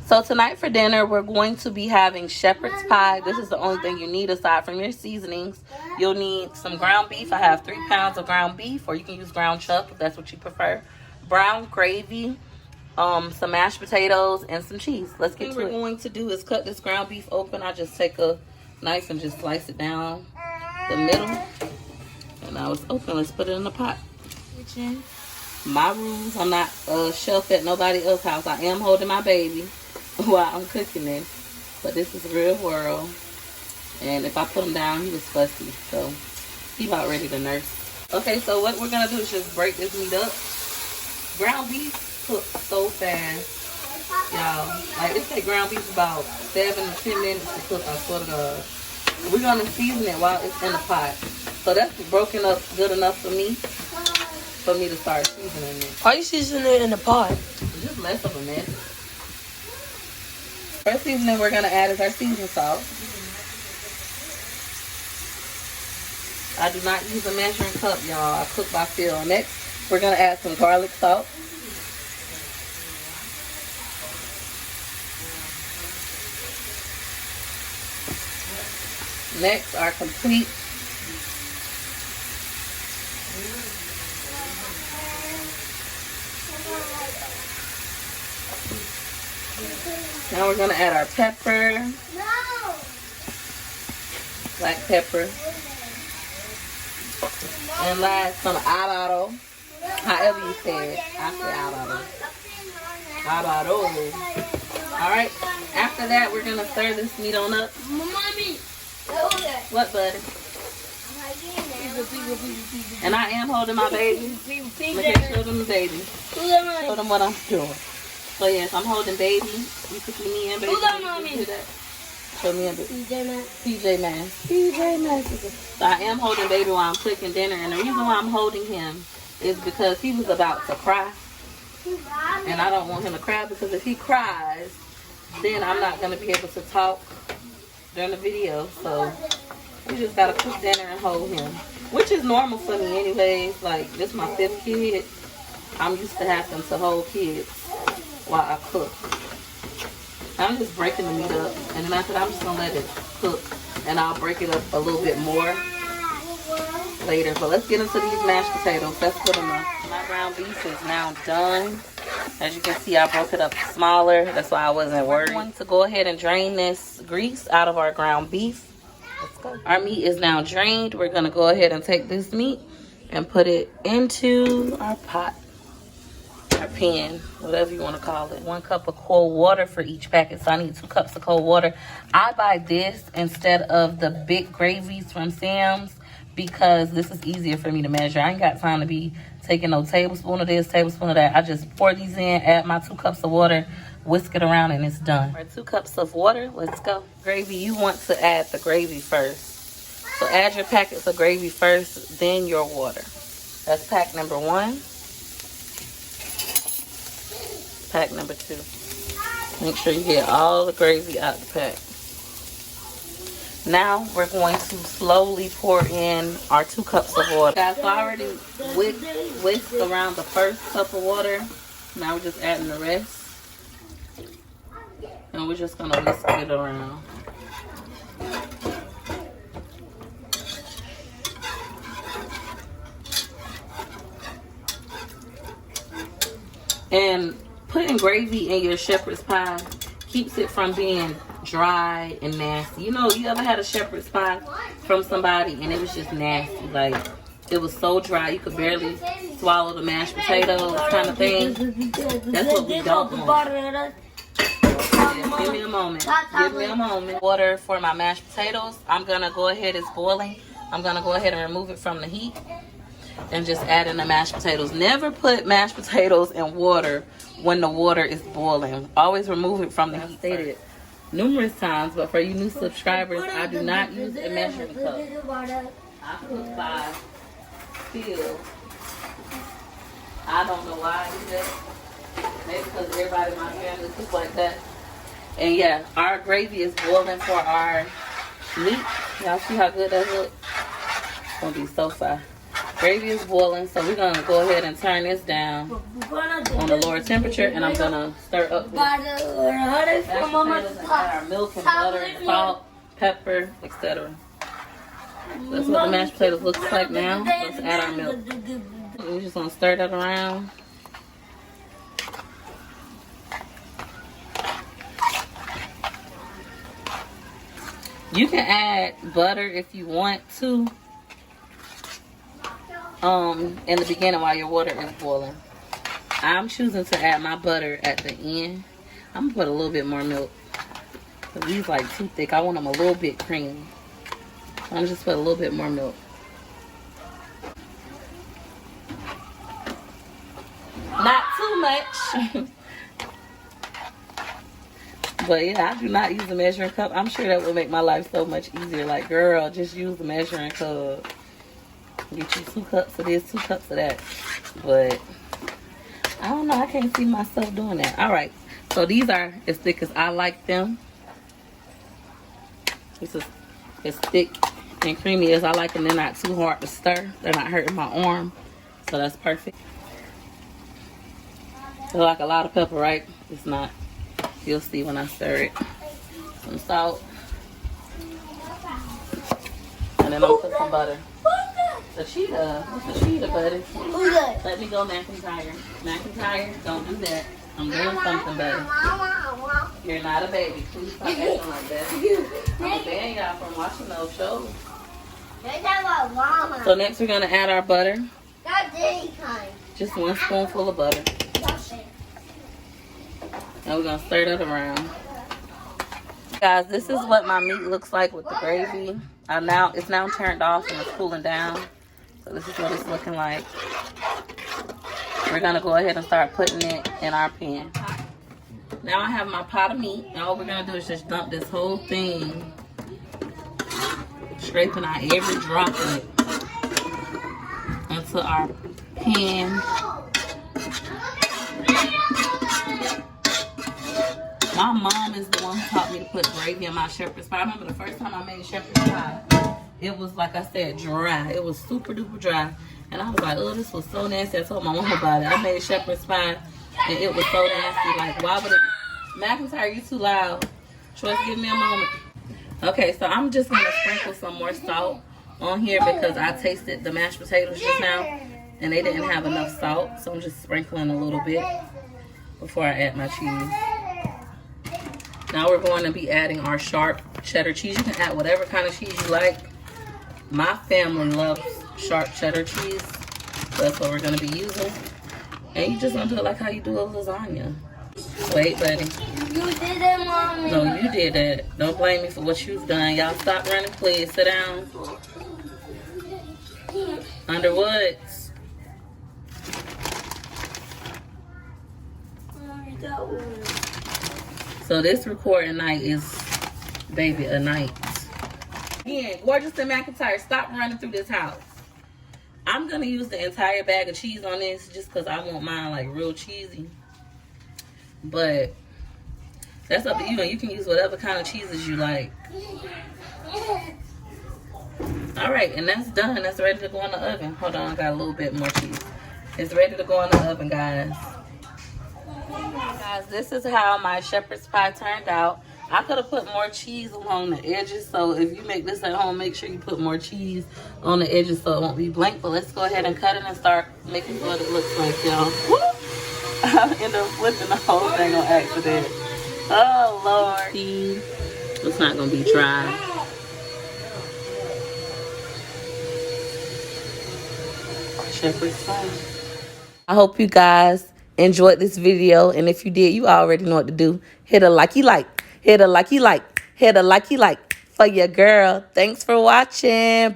So tonight for dinner, we're going to be having shepherd's pie. This is the only thing you need aside from your seasonings. You'll need some ground beef. I have 3 pounds of ground beef, or you can use ground chuck if that's what you prefer. Brown gravy, some mashed potatoes, and some cheese. Let's get to it. What we're going to do is cut this ground beef open. I just take a knife and just slice it down the middle. And now it's open. Let's put it in the pot. Kitchen. My rules. I'm not a chef at nobody else's house. I am holding my baby while I'm cooking this, but this is real world. And if I put him down, he was fussy, so he about ready to nurse. Okay, so what we're gonna do is just break this meat up. Ground beef cooks so fast, y'all. Like, it takes ground beef about 7 to 10 minutes to cook, I swear to God. We're gonna season it while it's in the pot. So that's broken up good enough for me to start seasoning it. Why are you seasoning it in the pot? Just less of a mess. First seasoning we're gonna add is our seasoning salt. I do not use a measuring cup, y'all. I cook by feel. Next, we're gonna add some garlic salt. Next, our complete now we're gonna add our pepper, black pepper, and last some avocado. However you say it, I say avocado. Avocado. All right. After that, we're gonna stir this meat on up. Mommy, what, buddy? And I am holding my baby. Look at, show them the baby. Show them what I'm doing. So yes, I'm holding baby. You can see me and baby. Show me a bit. PJ Masks. So I am holding baby while I'm cooking dinner, and the reason why I'm holding him is because he was about to cry, and I don't want him to cry, because if he cries, then I'm not gonna be able to talk during the video. So we just gotta cook dinner and hold him, which is normal for me anyways. Like, this is my 5th kid. I'm used to having to hold kids while I cook. I'm just breaking the meat up, and then after that, I'm just gonna let it cook, and I'll break it up a little bit more later. But let's get into these mashed potatoes. Let's put them up. My ground beef is now done. As you can see, I broke it up smaller. That's why I wasn't worried. I'm going to go ahead and drain this grease out of our ground beef. Let's go. Our meat is now drained. We're gonna go ahead and take this meat and put it into our pot. Our pan, whatever you want to call it. 1 cup of cold water for each packet, so I need 2 cups of cold water. I buy this instead of the big gravies from Sam's because this is easier for me to measure. I ain't got time to be taking no tablespoon of this, tablespoon of that. I just pour these in, add my 2 cups of water, whisk it around, and it's done. Our 2 cups of water, let's go. Gravy, you want to add the gravy first. So add your packets of gravy first, then your water. That's pack number 1. Pack number 2. Make sure you get all the gravy out the pack. Now we're going to slowly pour in our 2 cups of water. Guys, so I already whisked around the first cup of water. Now we're just adding the rest. And we're just gonna whisk it around. And putting gravy in your shepherd's pie keeps it from being dry and nasty. You know, you ever had a shepherd's pie from somebody and it was just nasty? Like, it was so dry you could barely swallow the mashed potatoes kind of thing. That's what we don't want. Yeah, give me a moment. Give me a moment. Water for my mashed potatoes. I'm going to go ahead, it's boiling. I'm going to go ahead and remove it from the heat and just add in the mashed potatoes. Never put mashed potatoes in water when the water is boiling. Always remove it from the heat. I've stated numerous times, but for you new subscribers, I do not use a measuring cup. I cook by feel. I don't know why I do that. Maybe because everybody in my family cooks like that. And yeah, our gravy is boiling for our meat. Y'all see how good that looks? It's gonna be so fire. Gravy is boiling, so we're gonna go ahead and turn this down on the lower temperature, and I'm gonna stir up with mashed potatoes and add our milk and butter and salt, pepper, etc. That's what the mashed potatoes looks like now. Let's add our milk. We're just gonna stir that around. You can add butter if you want to in the beginning while your water is boiling. I'm choosing to add my butter at the end. I'm gonna put a little bit more milk because these like too thick. I want them a little bit creamy. I'm just put a little bit more milk. Not too much. But yeah, I do not use a measuring cup. I'm sure that would make my life so much easier. Like, girl, just use the measuring cup. Get you 2 cups of this, 2 cups of that. But I don't know. I can't see myself doing that. All right. So these are as thick as I like them. This is as thick and creamy as I like them. They're not too hard to stir. They're not hurting my arm. So that's perfect. Feel like a lot of pepper, right? It's not. You'll see when I stir it. Some salt. And then I'll put some butter. The cheetah. What's the cheetah, buddy? Let me go, McIntyre. McIntyre, don't do that. I'm doing something, buddy. You're not a baby. Please stop acting like that. I'm ban y'all from watching those shows. So next we're going to add our butter. Just 1 spoonful of butter. And we're going to stir that around. Guys, this is what my meat looks like with the gravy. It's now turned off and it's cooling down. So this is what it's looking like. We're going to go ahead and start putting it in our pan. Now I have my pot of meat. And all we're going to do is just dump this whole thing, scraping out every drop of it into our pan. My mom is the one who taught me to put gravy in my shepherd's pie. I remember the first time I made shepherd's pie, it was, like I said, dry. It was super duper dry. And I was like, oh, this was so nasty. I told my mom about it. I made shepherd's pie, and it was so nasty. Like, why would it be? McIntyre, you too loud. Troy's, give me a moment. Okay, so I'm just going to sprinkle some more salt on here because I tasted the mashed potatoes just now, and they didn't have enough salt. So I'm just sprinkling a little bit before I add my cheese. Now we're going to be adding our sharp cheddar cheese. You can add whatever kind of cheese you like. My family loves sharp cheddar cheese. So that's what we're going to be using. And you just going to do it like how you do a lasagna. Wait, buddy. You did it, Mommy. No, you did that. Don't blame me for what you've done. Y'all stop running, please. Sit down. Underwoods. So this recording night is, baby, a night. Again, Gorgeous and McIntyre, stop running through this house. I'm going to use the entire bag of cheese on this just because I want mine like real cheesy. But that's up to you, and you can use whatever kind of cheeses you like. All right, and that's done. That's ready to go in the oven. Hold on, I got a little bit more cheese. It's ready to go in the oven, guys. Guys, this is how my shepherd's pie turned out. I could have put more cheese along the edges, so if you make this at home, make sure you put more cheese on the edges so it won't be blank. But let's go ahead and cut it and start making what it looks like, y'all. I'll end up flipping the whole thing on accident. Oh, Lord. See, it's not going to be dry. Shepherd's pie. I hope you guys enjoyed this video, and if you did, you already know what to do. Hit a likey like, hit a likey like, hit a likey like for your girl. Thanks for watching.